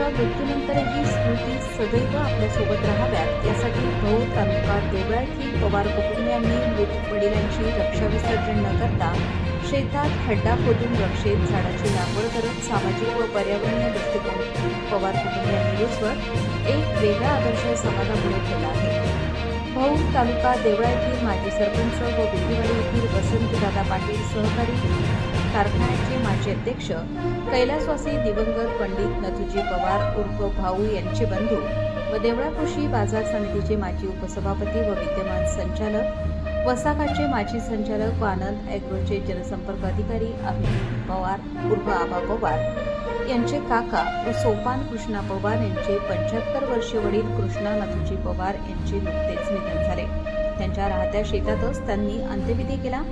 मृत्यूनंतरही स्मृती सदैव आपल्यासोबत राहाव्यात यासाठी भाऊ तालुका देवळा येथील पवार कुटुंबियांनी मृत वडिलांची रक्षाविसर्जन न करता शेतात खड्डा खोदून रक्षेत झाडाची लागवड करत सामाजिक व पर्यावरणीय दृष्टिकोन पवार कुटुंबियांनी रुजवत एक वेगळा आदर्श समाजापुढे ठेवला आहे. भाऊ तालुका देवळा येथील माजी सरपंच व बिल्लीवाडी येथील वसंतदादा पाटील सहकारी कारखान्याचे माजी अध्यक्ष कैलासवासी दिवंगत पंडित नथुजी पवार उर्फ भाऊ यांचे बंधू व देवळा कृषी बाजार समितीचे माजी उपसभापती व विद्यमान संचालक, वसाकाचे माजी संचालक व आनंद ॲग्रोचे जनसंपर्क अधिकारी अमित पवार उर्फ आबा पवार यांचे काका व सोपान कृष्णा पवार यांचे 75 वर्षीय वडील कृष्णा नथुजी पवार यांचे नुकतेच निधन झाले. त्यांच्या राहत्या शेतातच त्यांनी अंत्यविधी केला.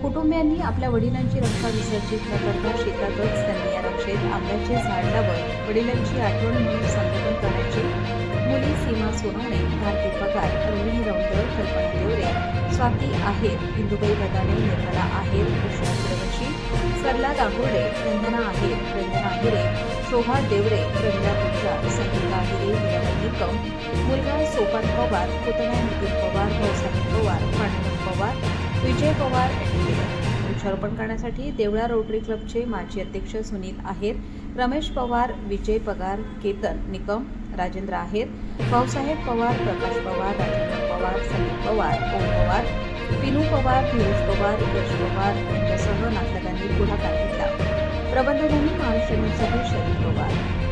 कुटुंबियांनी आपल्या वडिलांची रक्षा विसर्जित न करता शेतातच त्यांनी या रक्षेत आंब्याचे झाड लावत वडिलांची आठवण म्हणून संगोपन करण्याचे मुली सीमा सोनवणे, भारती पगार, रोहिणी रौंदळ, कल्पना देवरे, स्वाती आहेर, इंदुबाई बदाने, निर्मला आहेर, कृष्णा सूर्यवंशी, सरला दाभोळे, वंदना आहेर, रंजना आहिरे, शोभा देवरे, रंजना गुजरात, संगीता आहिरे, मीराबाई निकम, मुलगा सोपान पवार, पुतण्या नितीन पवार, भाऊसाहेब पवार, पांडुरंग पवार, विजय पवार यांनी केले. वृक्षारोपण करण्यासाठी देवळा रोटरी क्लबचे माजी अध्यक्ष सुनील आहेर, रमेश पवार, विजय पगार, केतन निकम, राजेंद्र आहेर, भाऊसाहेब पवार, प्रकाश पवार, राजेंद्र पवार, संदीप पवार, ओम पवार, पिनू पवार, धीरज पवार, यश पवार यांच्यासह नातलगांनी पुढाकार घेतला. प्रबंधकांनी महाराष्ट्र न्यूजसाठी शरद पवार.